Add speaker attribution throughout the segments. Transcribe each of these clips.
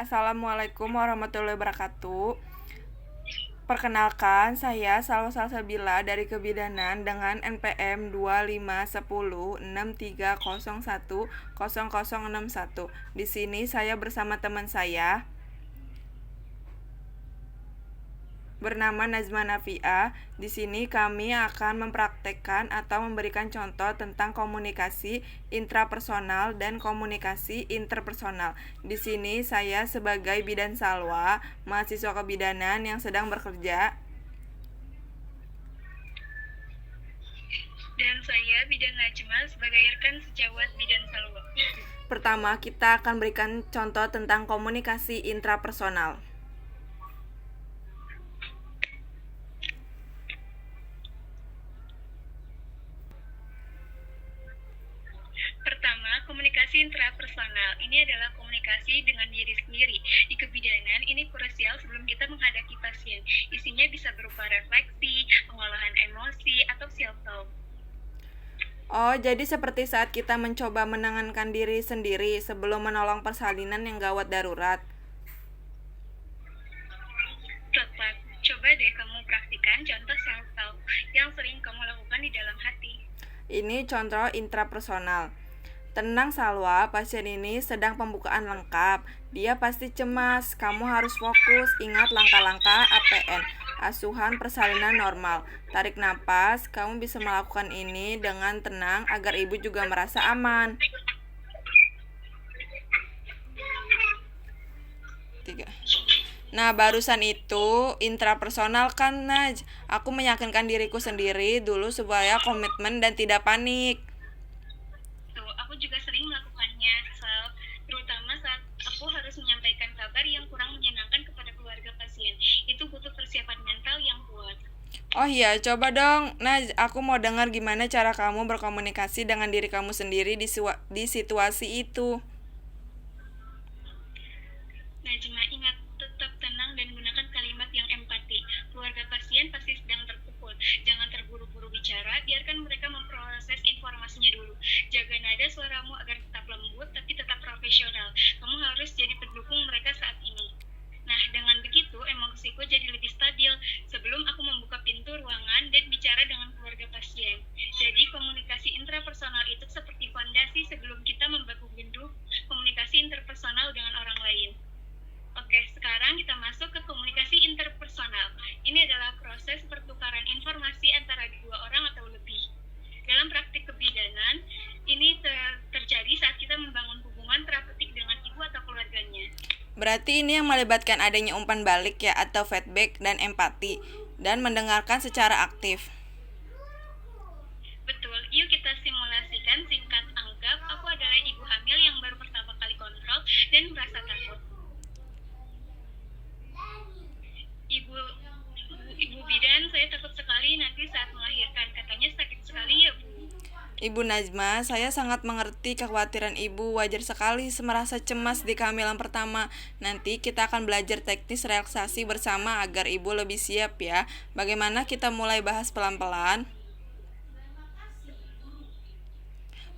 Speaker 1: Assalamualaikum warahmatullahi wabarakatuh. Perkenalkan, saya Salwa Salsabila dari Kebidanan dengan NPM 251063010061. Di sini saya bersama teman saya bernama Nazma Nafiah. Di sini kami akan mempraktekkan atau memberikan contoh tentang komunikasi intrapersonal dan komunikasi interpersonal. Di sini saya sebagai Bidan Salwa, mahasiswa kebidanan yang sedang bekerja.
Speaker 2: Dan saya Bidan Najma sebagai rekan sejawat Bidan Salwa.
Speaker 1: Pertama, kita akan berikan contoh tentang komunikasi intrapersonal.
Speaker 2: Pertama, komunikasi intrapersonal. Ini adalah komunikasi dengan diri sendiri. Di kebidanan, ini krusial sebelum kita menghadapi pasien. Isinya bisa berupa refleksi, pengolahan emosi, atau self-talk.
Speaker 1: Oh, jadi seperti saat kita mencoba menenangkan diri sendiri sebelum menolong persalinan yang gawat darurat.
Speaker 2: Tepat. Coba deh kamu praktikan contoh self-talk yang sering kamu lakukan di dalam hati.
Speaker 1: Ini contoh intrapersonal. Tenang Salwa, pasien ini sedang pembukaan lengkap. Dia pasti cemas. Kamu harus fokus. Ingat langkah-langkah APN, asuhan persalinan normal. Tarik napas. Kamu bisa melakukan ini dengan tenang agar ibu juga merasa aman. 3. Nah, barusan itu intrapersonal kan, Naj. Aku meyakinkan diriku sendiri dulu supaya komitmen dan tidak panik.
Speaker 2: Tuh, aku juga sering melakukannya, terutama saat aku harus menyampaikan kabar yang kurang menyenangkan kepada keluarga pasien. Itu butuh persiapan mental yang kuat.
Speaker 1: Oh iya, coba dong. Naj, aku mau dengar gimana cara kamu berkomunikasi dengan diri kamu sendiri di situasi itu.
Speaker 2: Najma, ingat tetap tenang dan gunakan kalimat yang empati. Keluarga pasien pasti sedang terpukul. Jangan terburu-buru bicara, biarkan mereka memproses informasinya dulu. Jaga nada suaramu agar tetap lembut tapi tetap profesional. Kamu harus jadi pendukung mereka saat ini. Nah, dengan begitu emosiku jadi lebih stabil sebelum aku membuka pintu ruangan dan bicara dengan keluarga pasien. Jadi komunikasi intrapersonal itu seperti fondasi sebelum kita membangun komunikasi interpersonal dengan orang lain. Oke, sekarang kita masuk ke komunikasi interpersonal. Ini adalah proses pertukaran informasi antara dua orang atau lebih. Dalam praktik kebidanan, ini terjadi saat kita membangun hubungan terapeutik dengan ibu atau keluarganya.
Speaker 1: Berarti ini yang melibatkan adanya umpan balik ya, atau feedback dan empati, dan mendengarkan secara aktif.
Speaker 2: Betul, yuk kita simulasikan. Singkat anggap, aku adalah ibu hamil yang baru pertama kali kontrol dan merasa takut. Ibu bidan, saya takut sekali nanti saat melahirkan. Katanya sakit sekali ya, Bu.
Speaker 1: Ibu Najma, saya sangat mengerti kekhawatiran ibu. Wajar sekali merasa cemas di kehamilan pertama. Nanti kita akan belajar teknis relaksasi bersama agar ibu lebih siap ya. Bagaimana kita mulai bahas pelan-pelan?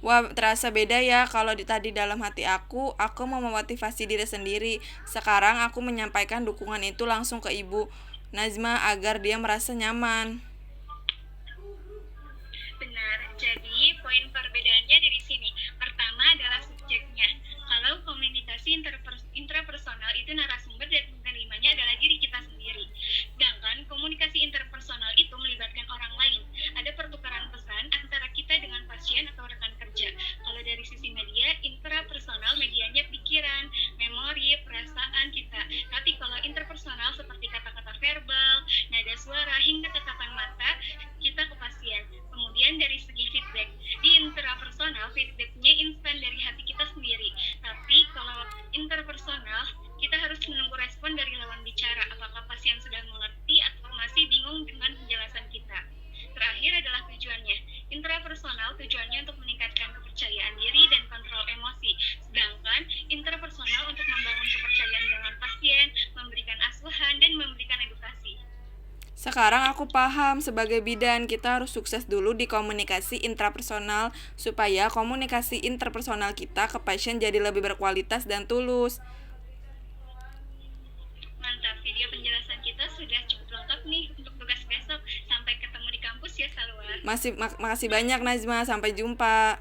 Speaker 1: Wah, terasa beda ya. Kalau tadi dalam hati aku mau memotivasi diri sendiri. Sekarang aku menyampaikan dukungan itu langsung ke ibu Najma agar dia merasa nyaman.
Speaker 2: Benar, jadi poin perbedaannya dari sini. Pertama adalah subjeknya. Kalau komunikasi intrapersonal itu narasumber dan penerimanya adalah diri kita sendiri. Sedangkan komunikasi interpersonal itu melibatkan orang lain. Ada pertukaran pesan antara kita dengan pasien atau rekan kerja. Kalau dari sisi media, intrapersonal medianya pikiran, memori, perasaan kita. Tapi kalau interpersonal seperti kata-kata verbal, nada suara, hingga tatapan mata, kita ke pasien. Kemudian dari segi feedback, di intrapersonal feedbacknya instan dari hati kita sendiri. Tapi kalau interpersonal, kita harus menunggu respon dari lawan bicara. Apakah pasien sudah mengerti atau masih bingung dengan penjelasan kita. Terakhir adalah tujuannya. Intrapersonal tujuannya untuk meningkatkan kepercayaan diri dan kontrol emosi. Sedangkan interpersonal untuk membangun kepercayaan dengan pasien, memberikan asuhan, dan memberikan edukasi.
Speaker 1: Sekarang aku paham, sebagai bidan kita harus sukses dulu di komunikasi intrapersonal supaya komunikasi interpersonal kita ke pasien jadi lebih berkualitas dan tulus. Makasih banyak Najma, sampai jumpa.